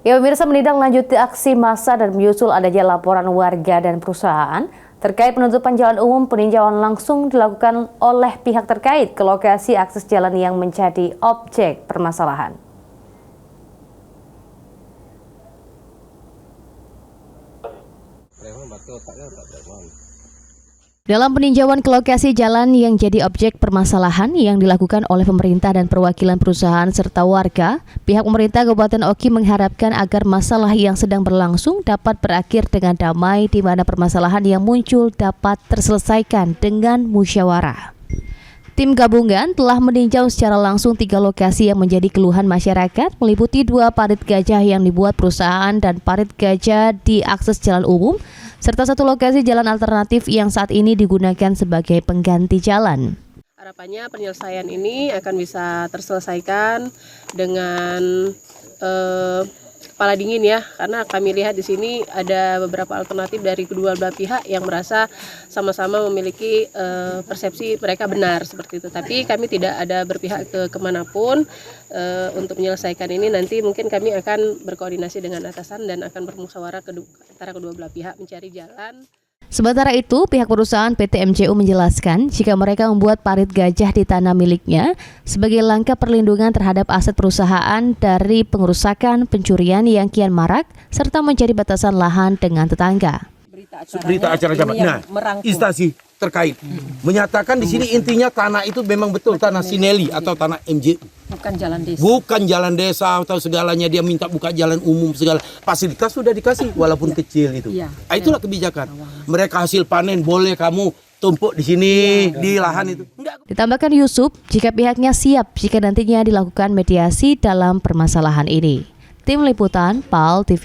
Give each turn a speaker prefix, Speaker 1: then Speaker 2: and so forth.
Speaker 1: Ya, pemirsa, menindaklanjuti aksi massa dan menyusul adanya laporan warga dan perusahaan terkait penutupan jalan umum, peninjauan langsung dilakukan oleh pihak terkait ke lokasi akses jalan yang menjadi objek permasalahan. Dalam peninjauan ke lokasi jalan yang jadi objek permasalahan yang dilakukan oleh pemerintah dan perwakilan perusahaan serta warga, pihak pemerintah Kabupaten Oki mengharapkan agar masalah yang sedang berlangsung dapat berakhir dengan damai, di mana permasalahan yang muncul dapat terselesaikan dengan musyawarah. Tim gabungan telah meninjau secara langsung 3 lokasi yang menjadi keluhan masyarakat, meliputi 2 parit gajah yang dibuat perusahaan dan parit gajah di akses jalan umum, serta 1 lokasi jalan alternatif yang saat ini digunakan sebagai pengganti jalan.
Speaker 2: Harapannya penyelesaian ini akan bisa terselesaikan dengan kepala dingin ya, karena kami lihat di sini ada beberapa alternatif dari kedua belah pihak yang merasa sama-sama memiliki persepsi mereka benar seperti itu. Tapi kami tidak ada berpihak ke kemanapun untuk menyelesaikan ini. Nanti mungkin kami akan berkoordinasi dengan atasan dan akan bermusyawarah antara kedua belah pihak mencari jalan.
Speaker 1: Sementara itu, pihak perusahaan PT MCU menjelaskan jika mereka membuat parit gajah di tanah miliknya sebagai langkah perlindungan terhadap aset perusahaan dari pengerusakan, pencurian yang kian marak, serta mencari batasan lahan dengan tetangga.
Speaker 3: Berita acara jabat. Nah, instansi terkait menyatakan di sini intinya tanah itu memang betul tanah Sineli atau tanah MJU.
Speaker 2: Bukan jalan desa.
Speaker 3: Bukan jalan desa atau segalanya, dia minta buka jalan umum, segala fasilitas sudah dikasih walaupun kecil itu. Itulah kebijakan. Mereka hasil panen boleh kamu tumpuk di sini di lahan itu.
Speaker 1: Ditambahkan Yusuf, jika pihaknya siap jika nantinya dilakukan mediasi dalam permasalahan ini. Tim Liputan PAL TV.